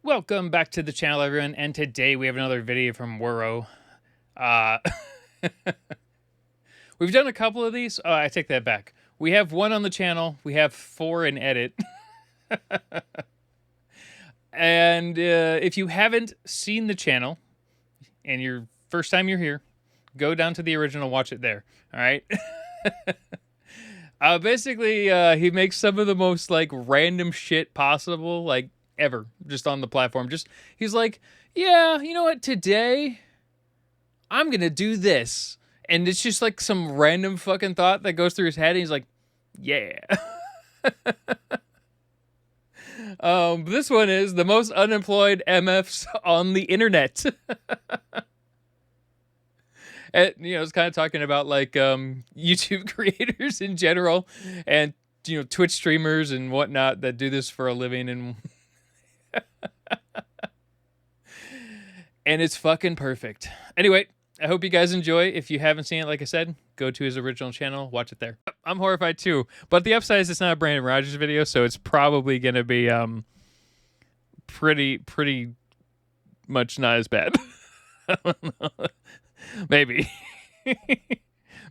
Welcome back to the channel, everyone, and today we have another video from Whirow. We've done a couple of these. Oh, I take that back. We have one on the channel. We have 4 in edit. And if you haven't seen the channel, and your first time you're here, go down to the original, watch it there. All right? Basically, he makes some of the most, like, random shit possible, like, ever, just on the platform. He's like, yeah, you know what, today I'm gonna do this, and it's just like some random fucking thought that goes through his head, and he's like, yeah. This one is the most unemployed MFs on the internet. And, you know, it's kind of talking about, like, YouTube creators in general, and, you know, Twitch streamers and whatnot that do this for a living, and and it's fucking perfect. Anyway, I hope you guys enjoy. If you haven't seen it, like I said, go to his original channel, watch it there. I'm horrified too, but the upside is it's not a Brandon Rogers video, so it's probably gonna be pretty much not as bad. I don't know. Maybe.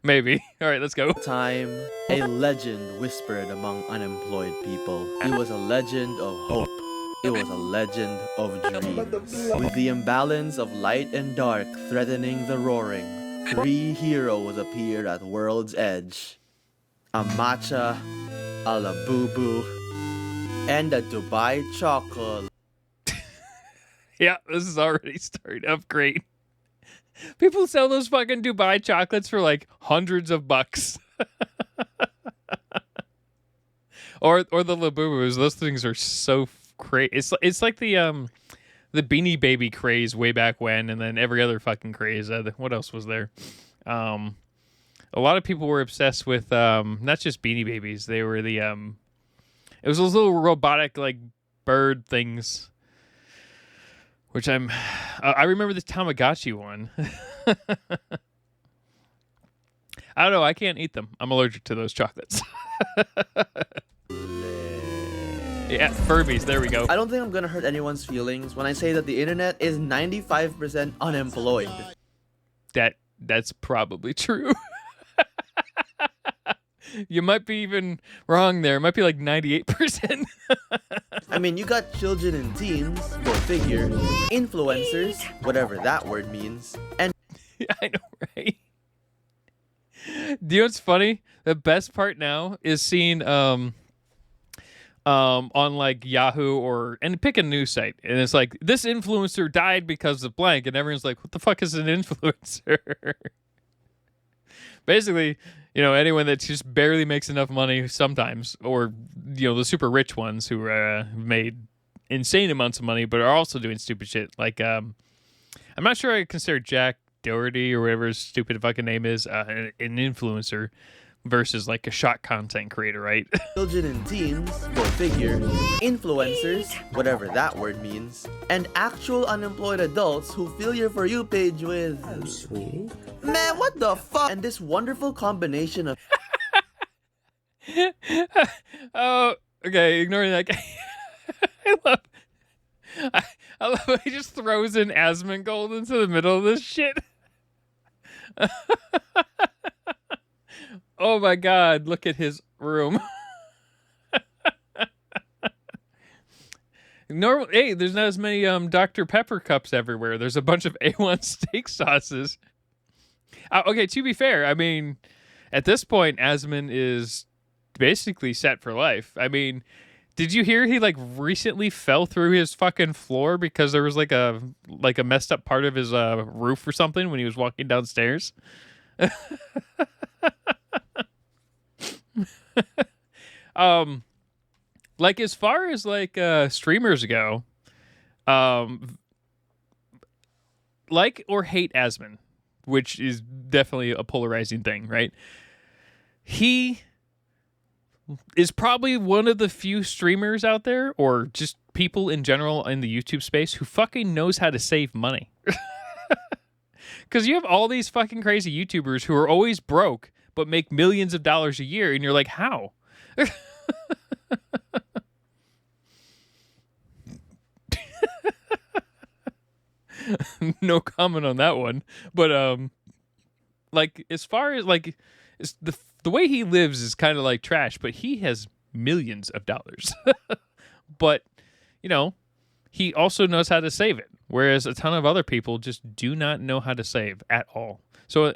Maybe. All right, let's go. Time, a legend whispered among unemployed people. It was a legend of hope. It was a legend of dreams. With the imbalance of light and dark threatening the roaring, 3 heroes appeared at world's edge. A matcha, a labubu, and a Dubai chocolate. Yeah, this is already starting up great. People sell those fucking Dubai chocolates for like hundreds of bucks. or the labubus. Those things are so crazy. It's like the Beanie Baby craze way back when, and then every other fucking craze. What else was there? A lot of people were obsessed with not just Beanie Babies. They were the it was those little robotic like bird things. Which I remember the Tamagotchi one. I don't know. I can't eat them. I'm allergic to those chocolates. Yeah, Furbies. There we go. I don't think I'm gonna hurt anyone's feelings when I say that the internet is 95% unemployed. That's probably true. You might be even wrong there. It might be like 98%. I mean, you got children and teens, go figure, influencers, whatever that word means, and Yeah, I know, right? Do you know what's funny? The best part now is seeing on like Yahoo and pick a news site, and it's like, this influencer died because of blank, and everyone's like, what the fuck is an influencer? Basically, you know, anyone that just barely makes enough money sometimes, or, you know, the super rich ones who made insane amounts of money but are also doing stupid shit. Like, I'm not sure I consider Jack Doherty or whatever his stupid fucking name is an influencer versus like a shot content creator, right? children and teens, go figure, influencers, whatever that word means, and actual unemployed adults who fill your For You page with, oh, sweet. Man, what the fuck? And this wonderful combination of Oh, okay, ignoring that guy. I love how he just throws in Asmongold into the middle of this shit. Oh my god, look at his room. Hey, there's not as many Dr. Pepper cups everywhere. There's a bunch of A1 steak sauces. Okay, to be fair, I mean, at this point, Asmon is basically set for life. I mean, did you hear he like recently fell through his fucking floor because there was like a messed up part of his roof or something when he was walking downstairs? Like, as far as like streamers go, like or hate Asmon, which is definitely a polarizing thing, right? He is probably one of the few streamers out there, or just people in general in the YouTube space, who fucking knows how to save money. Because you have all these fucking crazy YouTubers who are always broke but make millions of dollars a year, and you're like, how? No comment on that one. But like as far as like it's the way he lives is kind of like trash, but he has millions of dollars. But you know, he also knows how to save it, whereas a ton of other people just do not know how to save at all. So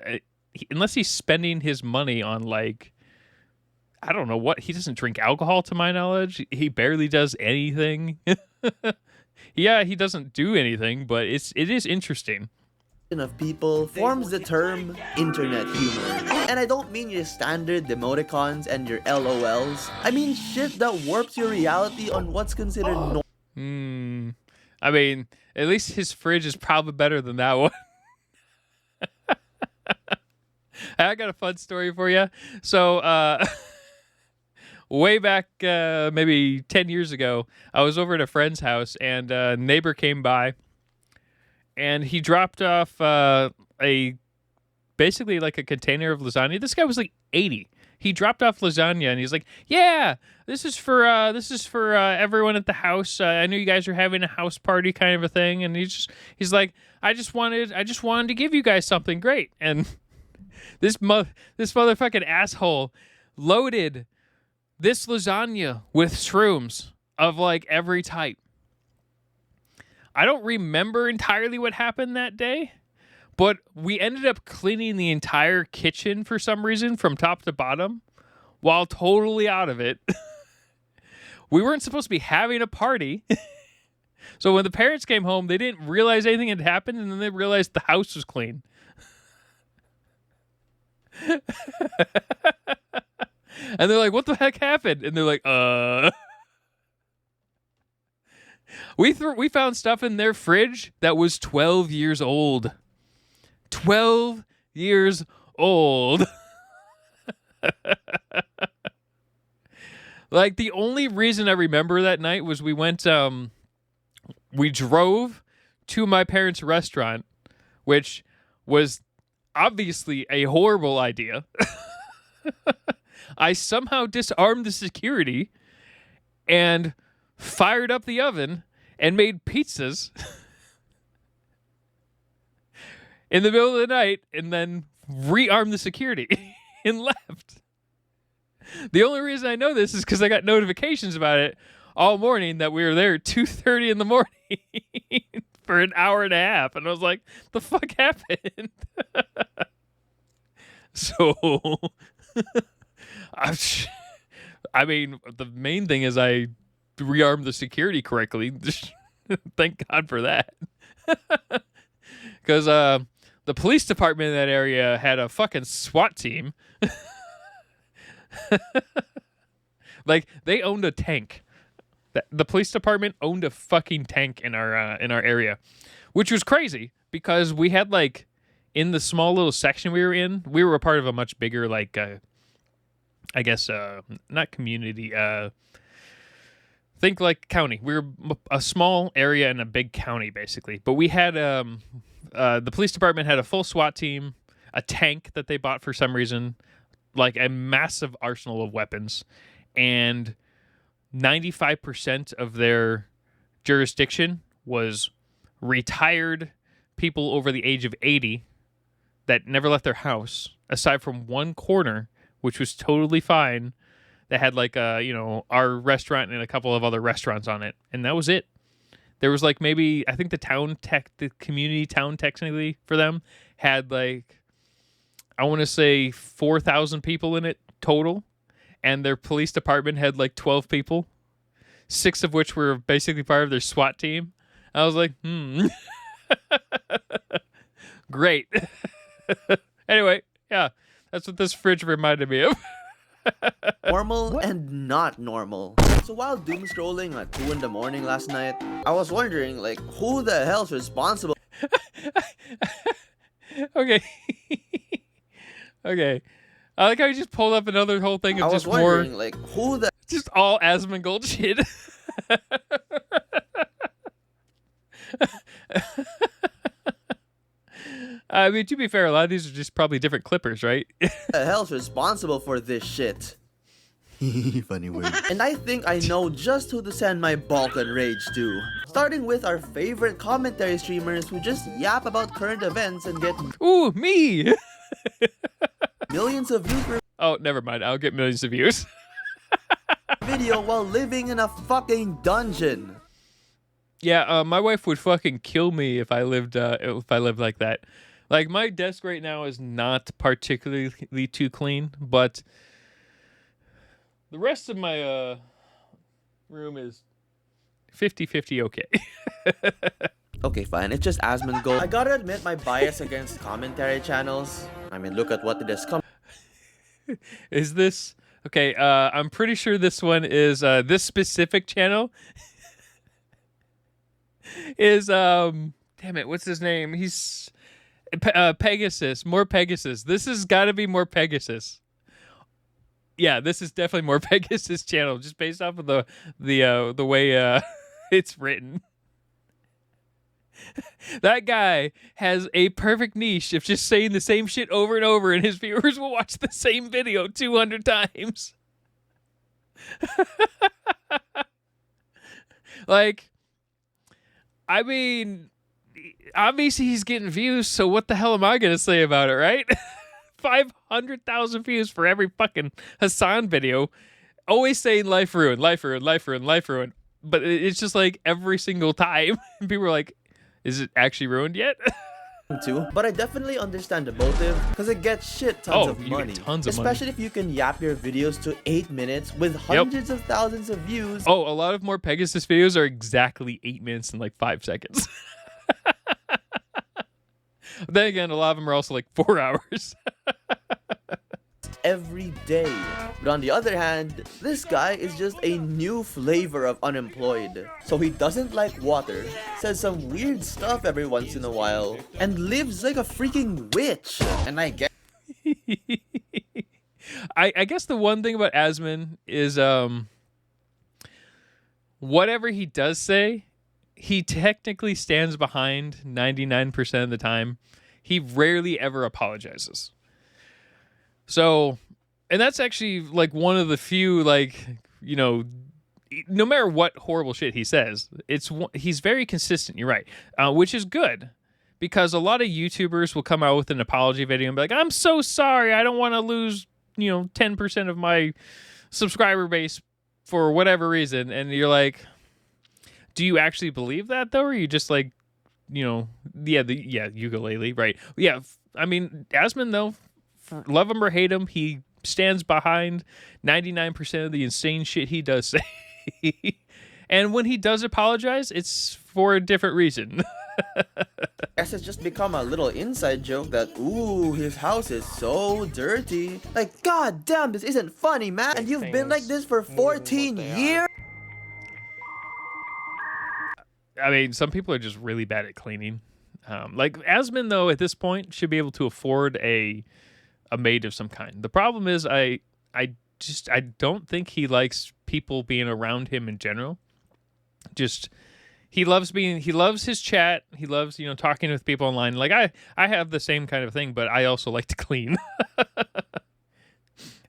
unless he's spending his money on like, I don't know what, he doesn't drink alcohol to my knowledge. He barely does anything. Yeah, he doesn't do anything, but it is interesting. Of people forms the term internet humor. And I don't mean your standard emoticons and your LOLs. I mean shit that warps your reality on what's considered normal. I mean, at least his fridge is probably better than that one. I got a fun story for you. So, way back maybe 10 years ago, I was over at a friend's house, and a neighbor came by, and he dropped off basically like a container of lasagna. This guy was like 80. He dropped off lasagna, and he's like, "Yeah, this is for everyone at the house. I know you guys are having a house party kind of a thing." And he's like, I just wanted to give you guys something great." And this motherfucking asshole loaded this lasagna with shrooms of like every type. I don't remember entirely what happened that day, but we ended up cleaning the entire kitchen for some reason from top to bottom while totally out of it. We weren't supposed to be having a party. So when the parents came home, they didn't realize anything had happened, and then they realized the house was clean. And they're like, "What the heck happened?" And they're like, We found stuff in their fridge that was 12 years old. 12 years old. Like, the only reason I remember that night was we drove to my parents' restaurant, which was obviously a horrible idea. I somehow disarmed the security and fired up the oven and made pizzas in the middle of the night, and then rearmed the security and left. The only reason I know this is because I got notifications about it all morning that we were there at 2:30 in the morning for an hour and a half, and I was like, "The fuck happened?" So, I mean, the main thing is I rearmed the security correctly. Thank God for that. Because the police department in that area had a fucking SWAT team. Like, they owned a tank. The police department owned a fucking tank in our area, which was crazy because we had, like, in the small little section we were in, we were a part of a much bigger, like, I guess, not community, think like county. We were a small area in a big county, basically. But we had, the police department had a full SWAT team, a tank that they bought for some reason, like a massive arsenal of weapons, and 95% of their jurisdiction was retired people over the age of 80 that never left their house, aside from one corner, which was totally fine, that had like our restaurant and a couple of other restaurants on it, and that was it. There was like maybe, I think the community town technically for them had like, I want to say 4,000 people in it total, and their police department had like 12 people, 6 of which were basically part of their SWAT team. I was like, great. Anyway, yeah, that's what this fridge reminded me of. Normal and not normal. So while doom scrolling at 2 in the morning last night, I was wondering, like, who the hell's responsible? Okay. Okay. I like how you just pulled up another whole thing of just more, wondering, like, who the... just all Asmongold shit. I mean, to be fair, a lot of these are just probably different clippers, right? the hell's responsible for this shit? Funny word. And I think I know just who to send my Balkan rage to. Starting with our favorite commentary streamers who just yap about current events and get Ooh, me! millions of views per Oh, never mind. I'll get millions of views. video while living in a fucking dungeon. Yeah, my wife would fucking kill me if I lived like that. Like, my desk right now is not particularly too clean, but the rest of my room is 50-50 okay. Okay, fine. It's just Asmongold. I gotta admit my bias against commentary channels. I mean, look at what it has come. Is this okay? I'm pretty sure this one is this specific channel is damn it, what's his name? He's Pegasus. More Pegasus. This has got to be more Pegasus. Yeah, this is definitely more Pegasus channel, just based off of the way it's written. That guy has a perfect niche of just saying the same shit over and over, and his viewers will watch the same video 200 times. Like, I mean, obviously he's getting views, so what the hell am I gonna say about it, right? 500,000 views for every fucking Hassan video, always saying life ruined, life ruined, life ruined, life ruined. But it's just like every single time, people are like, is it actually ruined yet? Too, but I definitely understand the motive because it gets shit tons of money. Especially if you can yap your videos to 8 minutes with hundreds of thousands of views. Oh, a lot of more Pegasus videos are exactly 8 minutes and like 5 seconds. Then again, a lot of them are also like 4 hours. Every day. But on the other hand, this guy is just a new flavor of unemployed. So he doesn't like water, says some weird stuff every once in a while, and lives like a freaking witch. And I get I guess the one thing about Asmon is whatever he does say, he technically stands behind 99% of the time. He rarely ever apologizes. So, and that's actually like one of the few, like, you know, no matter what horrible shit he says, he's very consistent. You're right, which is good, because a lot of YouTubers will come out with an apology video and be like, "I'm so sorry, I don't want to lose, 10% of my subscriber base for whatever reason," and you're like, do you actually believe that though, or are you just like, ukulele, right? Yeah, I mean, Asmon though, love him or hate him, he stands behind 99% of the insane shit he does say. And when he does apologize, it's for a different reason. I guess it's just become a little inside joke that, ooh, his house is so dirty. Like, god damn, this isn't funny, man. And you've been like this for 14 years? I mean, some people are just really bad at cleaning. Like Asmon, though, at this point, should be able to afford a maid of some kind. The problem is, I don't think he likes people being around him in general. Just he loves his chat. He loves talking with people online. Like I have the same kind of thing, but I also like to clean.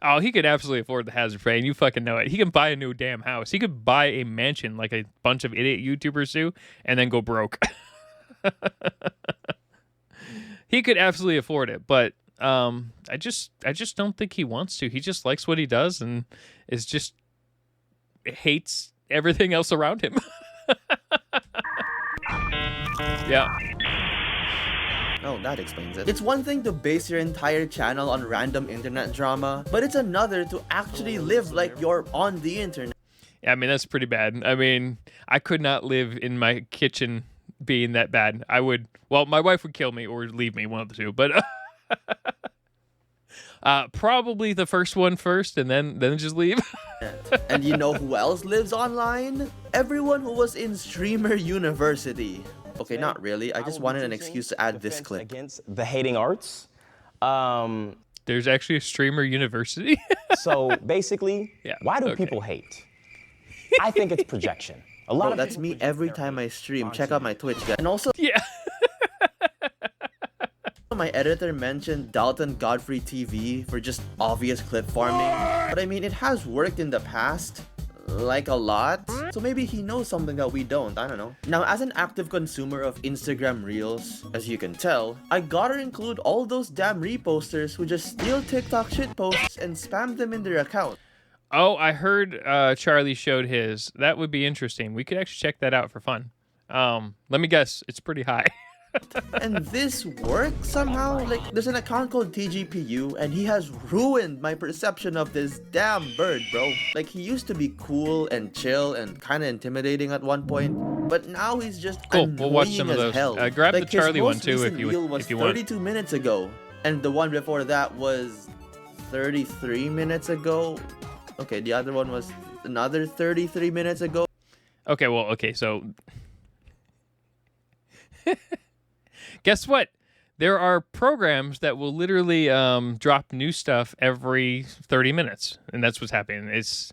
Oh, he could absolutely afford the hazard pay, and you fucking know it. He can buy a new damn house. He could buy a mansion like a bunch of idiot YouTubers do, and then go broke. He could absolutely afford it, but I just don't think he wants to. He just likes what he does and hates everything else around him. Yeah. Oh, that explains it. It's one thing to base your entire channel on random internet drama, but it's another to actually live like you're on the internet. Yeah, I mean, that's pretty bad. I mean, I could not live in my kitchen being that bad. Well, my wife would kill me or leave me, one of the two, but probably the first one first, and then just leave. And you know who else lives online? Everyone who was in Streamer University. Okay, not really. I just wanted an excuse to add this clip. Against the hating arts. There's actually a Streamer University. So basically, why do people hate? I think it's projection. A lot of that's me every time I stream. Check out my Twitch, guys. And also, yeah. My editor mentioned Dalton Godfrey TV for just obvious clip farming. But I mean, it has worked in the past. like a lot. So maybe he knows something that we don't, I don't know. Now, as an active consumer of Instagram Reels, as you can tell, I gotta include all those damn reposters who just steal TikTok shitposts and spam them in their account. Oh, I heard Charlie showed his. That would be interesting. We could actually check that out for fun. Let me guess, it's pretty high. And this works somehow? Like, there's an account called TGPU, and he has ruined my perception of this damn bird, bro. Like, he used to be cool and chill and kind of intimidating at one point, but now he's just cool. We'll watch some of those. Grab like, the Charlie one too if you was want. 32 minutes ago, and the one before that was 33 minutes ago. Okay, the other one was another 33 minutes ago. Okay, so guess what? There are programs that will literally drop new stuff every 30 minutes, and that's what's happening. It's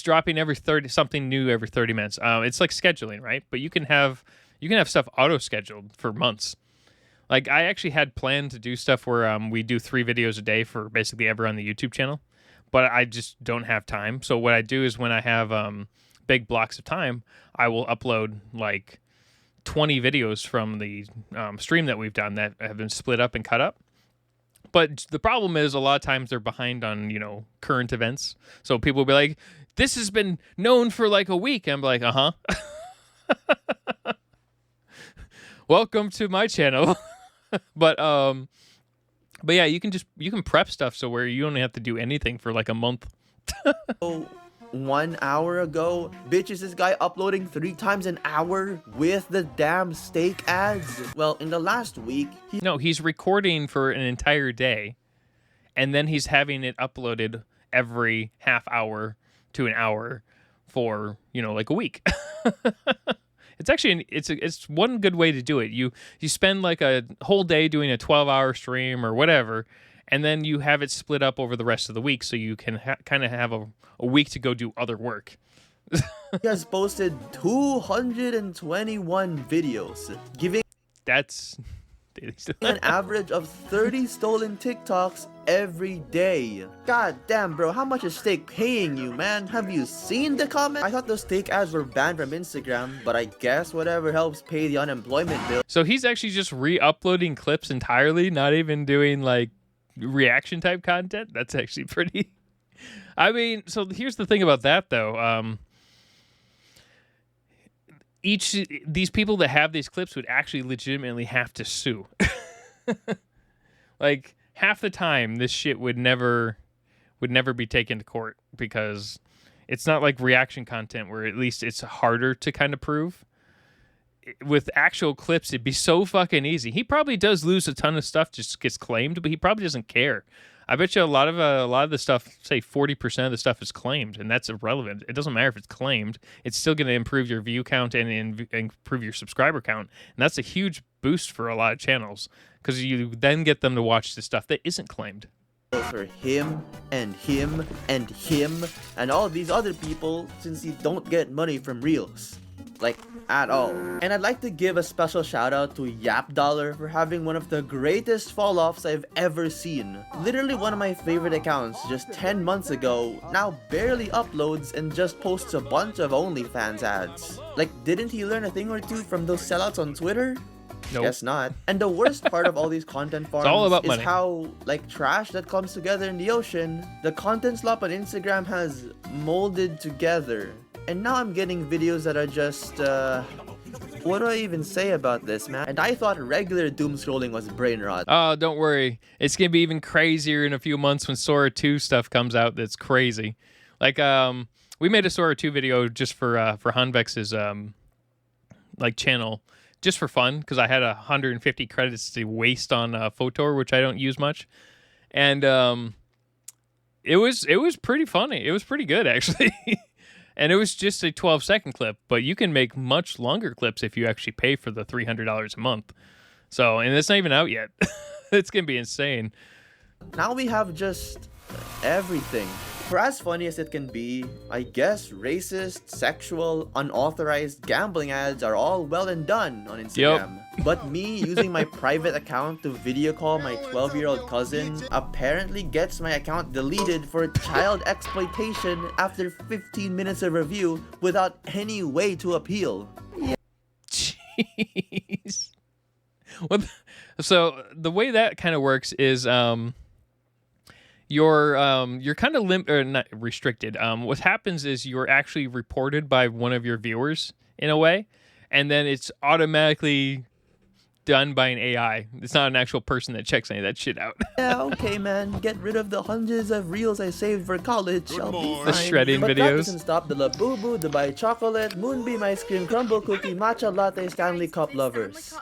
dropping every 30 something new every 30 minutes. It's like scheduling, right? But you can have stuff auto scheduled for months. Like I actually had planned to do stuff where we do 3 videos a day for basically ever on the YouTube channel, but I just don't have time. So what I do is when I have big blocks of time, I will upload like 20 videos from the stream that we've done that have been split up and cut up. But the problem is a lot of times they're behind on, current events. So people will be like, this has been known for like a week. I'm like, uh-huh. Welcome to my channel. But yeah, you can prep stuff so where you don't have to do anything for like a month. 1 hour ago, bitch, is this guy uploading 3 times an hour with the damn steak ads? Well, in the last week, he's recording for an entire day, and then he's having it uploaded every half hour to an hour for like a week. It's actually it's one good way to do it. You spend like a whole day doing a 12-hour stream or whatever, and then you have it split up over the rest of the week so you can kind of have a week to go do other work. He has posted 221 videos, giving an average of 30 stolen TikToks every day. God damn, bro, how much is steak paying you, man? Have you seen the comment? I thought those steak ads were banned from Instagram, but I guess whatever helps pay the unemployment bill. So he's actually just re-uploading clips entirely, not even doing like reaction type content. That's actually pretty. I mean, so here's the thing about that though. These people that have these clips would actually legitimately have to sue. Like half the time this shit would never be taken to court because it's not like reaction content where at least it's harder to kind of prove. With actual clips, it'd be so fucking easy. He probably does lose a ton of stuff, just gets claimed, but he probably doesn't care. I bet you a lot of the stuff, say 40% of the stuff is claimed, and that's irrelevant. It doesn't matter if it's claimed. It's still going to improve your view count and improve your subscriber count, and that's a huge boost for a lot of channels because you then get them to watch the stuff that isn't claimed. For him and him and him and all these other people since you don't get money from Reels. Like, at all. And I'd like to give a special shout out to Yap Dollar for having one of the greatest fall offs I've ever seen. Literally one of my favorite accounts just 10 months ago now barely uploads and just posts a bunch of OnlyFans ads. Like, didn't he learn a thing or two from those sellouts on Twitter? Nope. Guess not. And the worst part of all these content farms all about is money. how, like trash that comes together in the ocean, the content slop on Instagram has molded together. And now I'm getting videos that are just, what do I even say about this, man? And I thought regular doom scrolling was brain rot. Oh, don't worry. It's going to be even crazier in a few months when Sora 2 stuff comes out that's crazy. Like, we made a Sora 2 video just for Hanvex's, like, channel, just for fun, because I had 150 credits to waste on Photor, which I don't use much. And it was pretty funny. It was pretty good, actually. And it was just a 12-second clip, but you can make much longer clips if you actually pay for the $300 a month. So, and it's not even out yet. It's going to be insane. Now we have just everything. For as funny as it can be, I guess racist, sexual, unauthorized gambling ads are all well and done on Instagram. But me using my private account to video call my 12-year-old cousin apparently gets my account deleted for child exploitation after 15 minutes of review without any way to appeal. Jeez. Well, so the way that kind of works is you're kind of not restricted. What happens is you're actually reported by one of your viewers in a way, and then it's automatically done by an AI. It's not an actual person that checks any of that shit out. Yeah, okay, man. Get rid of the hundreds of reels I saved for college. I'll be fine. The shredding but videos. That doesn't stop the Labubu, Dubai chocolate, Moonbeam ice cream, crumble cookie, matcha latte, Stanley Cup lovers.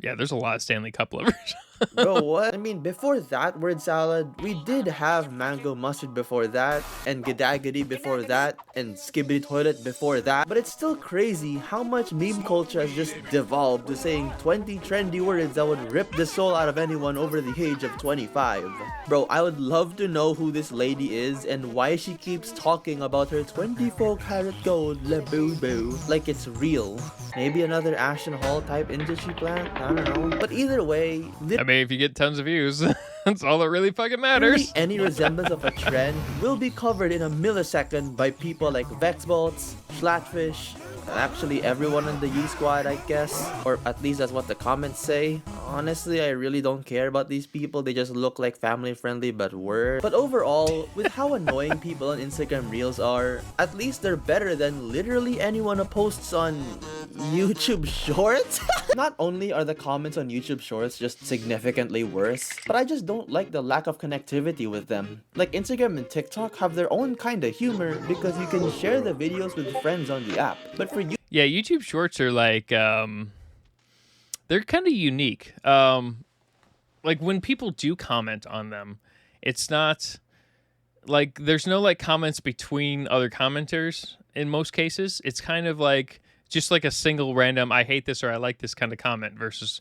Yeah, there's a lot of Stanley Cup lovers. Bro, what? I mean, before that word salad, we did have mango mustard before that, and gadagadi before that, and skibbity toilet before that. But it's still crazy how much meme culture has just devolved to saying 20 trendy words that would rip the soul out of anyone over the age of 25. Bro, I would love to know who this lady is and why she keeps talking about her 24-karat gold Labubu like it's real. Maybe another Ashton Hall type industry plant? I don't know. But either way, I mean, if you get tons of views, that's all that really fucking matters. Any resemblance of a trend will be covered in a millisecond by people like Vexbolts, Flatfish, actually everyone in the U Squad, I guess. Or at least that's what the comments say. Honestly, I really don't care about these people. They just look like family friendly but word. But overall, with how annoying people on Instagram Reels are, at least they're better than literally anyone who posts on YouTube Shorts. Not only are the comments on YouTube Shorts just significantly worse, but I just don't like the lack of connectivity with them. Like Instagram and TikTok have their own kind of humor because you can share the videos with friends on the app. But for yeah, YouTube Shorts are like they're kind of unique. Like when people do comment on them, it's not like there's no like comments between other commenters in most cases. It's kind of like just like a single random I hate this or I like this kind of comment versus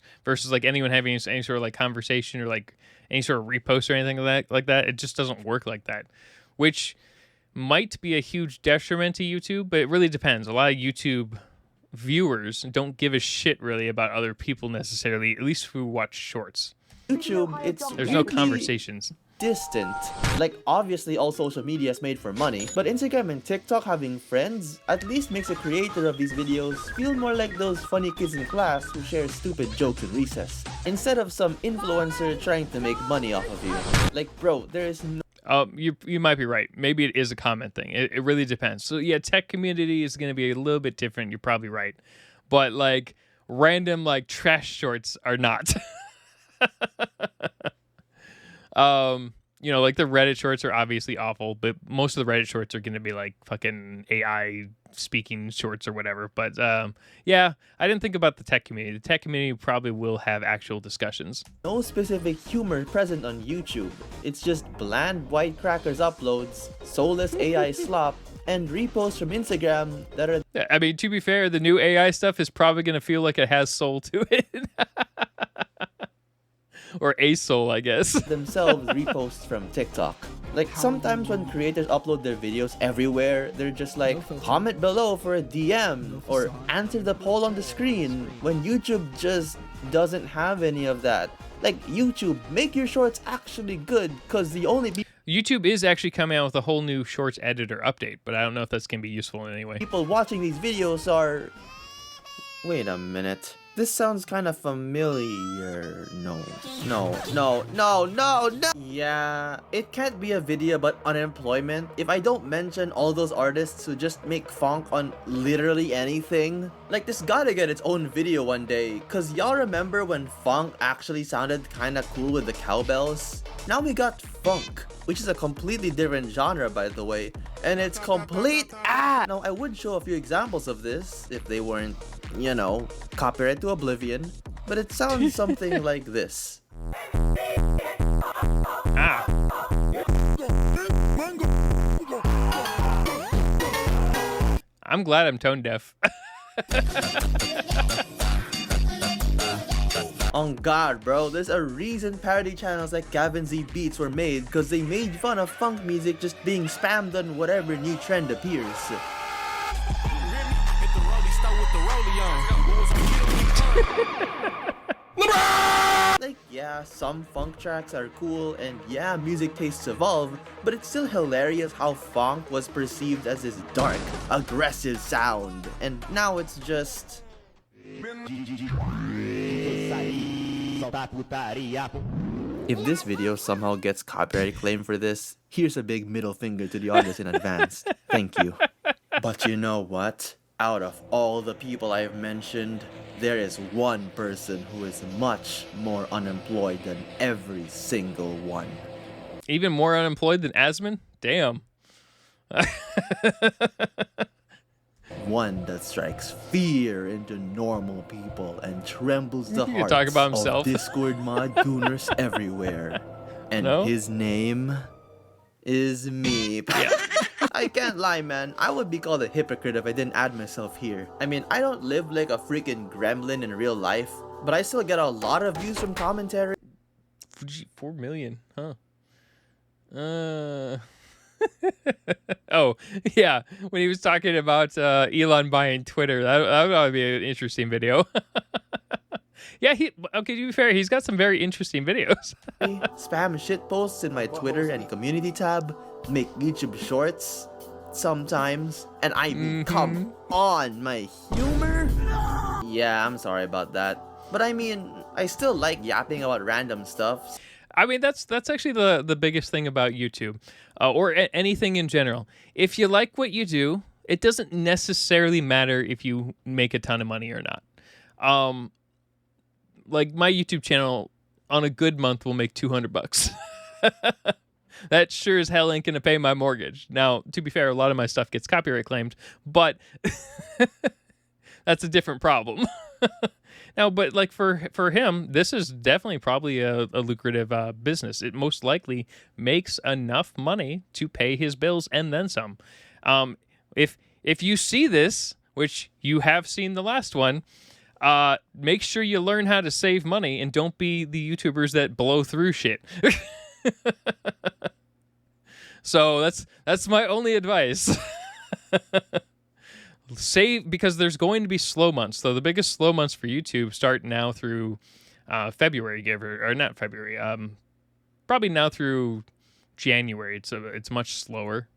like anyone having any sort of like conversation or like any sort of repost or anything like that. It just doesn't work like that, which might be a huge detriment to YouTube, but it really depends. A lot of YouTube viewers don't give a shit really about other people necessarily, at least who watch shorts. YouTube, there's no conversations. Distant. Like, obviously all social media is made for money, but Instagram and TikTok having friends at least makes the creator of these videos feel more like those funny kids in class who share stupid jokes in recess, instead of some influencer trying to make money off of you. Like, bro, there is no... You might be right. Maybe it is a comment thing. It really depends. So yeah, tech community is going to be a little bit different. You're probably right. But like random like trash shorts are not. You know, like the Reddit shorts are obviously awful, but most of the Reddit shorts are going to be like fucking AI speaking shorts or whatever. But yeah, I didn't think about the tech community. The tech community probably will have actual discussions. No specific humor present on YouTube. It's just bland white crackers uploads, soulless AI slop, and reposts from Instagram that are... Yeah, I mean, to be fair, the new AI stuff is probably going to feel like it has soul to it. Or a soul, I guess. Themselves reposts from TikTok. Like, sometimes when creators upload their videos everywhere, they're just like, comment below for a DM, or answer the poll on the screen, when YouTube just doesn't have any of that. Like, YouTube, make your shorts actually good, because the only YouTube is actually coming out with a whole new shorts editor update, but I don't know if that's going to be useful in any way. People watching these videos are... Wait a minute. This sounds kind of familiar. No. Yeah, it can't be a video about unemployment if I don't mention all those artists who just make funk on literally anything. Like, this gotta get its own video one day, cause y'all remember when funk actually sounded kinda cool with the cowbells? Now we got funk, which is a completely different genre, by the way, and it's complete ass. Now, I would show a few examples of this if they weren't, you know, copyright to oblivion, but it sounds something like this. I'm glad I'm tone deaf. On God, bro, there's a reason parody channels like Gavin Z Beats were made, because they made fun of funk music just being spammed on whatever new trend appears. Like, yeah, some funk tracks are cool, and yeah, music tastes evolve, but it's still hilarious how funk was perceived as this dark, aggressive sound, and now it's just... If this video somehow gets copyright claim for this, here's a big middle finger to the artist in advance. Thank you. But you know what? Out of all the people I've mentioned, there is one person who is much more unemployed than every single one. Even more unemployed than Asman? Damn. One that strikes fear into normal people and trembles the hearts talk about himself. of Discord mod gooners everywhere. And No? his name is me. Yeah. I can't lie, man. I would be called a hypocrite if I didn't add myself here. I mean, I don't live like a freaking gremlin in real life, but I still get a lot of views from commentary. 4 million, huh? Oh, yeah. When he was talking about Elon buying Twitter, that would be an interesting video. Yeah, okay, to be fair, he's got some very interesting videos. Spam shit posts in my Twitter and community tab, make YouTube shorts sometimes, and I mean, come on, my humor? Yeah, I'm sorry about that. But I mean, I still like yapping about random stuff. I mean, that's actually the biggest thing about YouTube, or anything in general. If you like what you do, it doesn't necessarily matter if you make a ton of money or not. Like my YouTube channel, on a good month, will make $200. That sure as hell ain't gonna pay my mortgage. Now, to be fair, a lot of my stuff gets copyright claimed, but that's a different problem. Now, but like for him, this is definitely probably a lucrative business. It most likely makes enough money to pay his bills and then some. If you see this, which you have seen the last one, make sure you learn how to save money and don't be the YouTubers that blow through shit. So that's my only advice. Save, because there's going to be slow months. So the biggest slow months for YouTube start now through February, or not February. Probably now through January. It's much slower.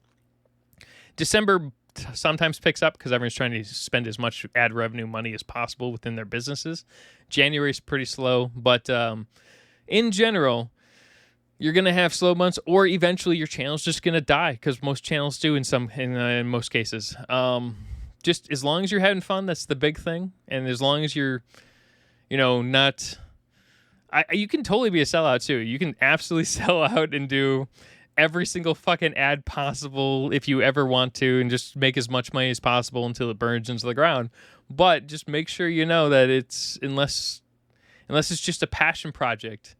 December sometimes picks up because everyone's trying to spend as much ad revenue money as possible within their businesses. January's pretty slow, but in general, you're gonna have slow months, or eventually your channel's just gonna die, because most channels do in most cases. Just as long as you're having fun, that's the big thing, and as long as you're, not. You can totally be a sellout too. You can absolutely sell out and do every single fucking ad possible if you ever want to, and just make as much money as possible until it burns into the ground. But just make sure you know that it's unless it's just a passion project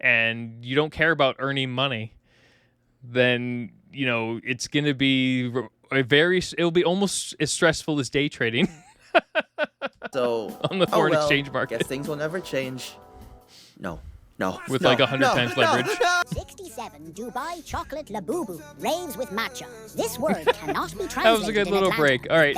and you don't care about earning money, then it's gonna be it'll be almost as stressful as day trading. So on the foreign exchange market. Guess things will never change. No. With like 100 times leverage. 67 Dubai chocolate labubu raves with matcha. This word cannot be translated. That was a good little break. All right.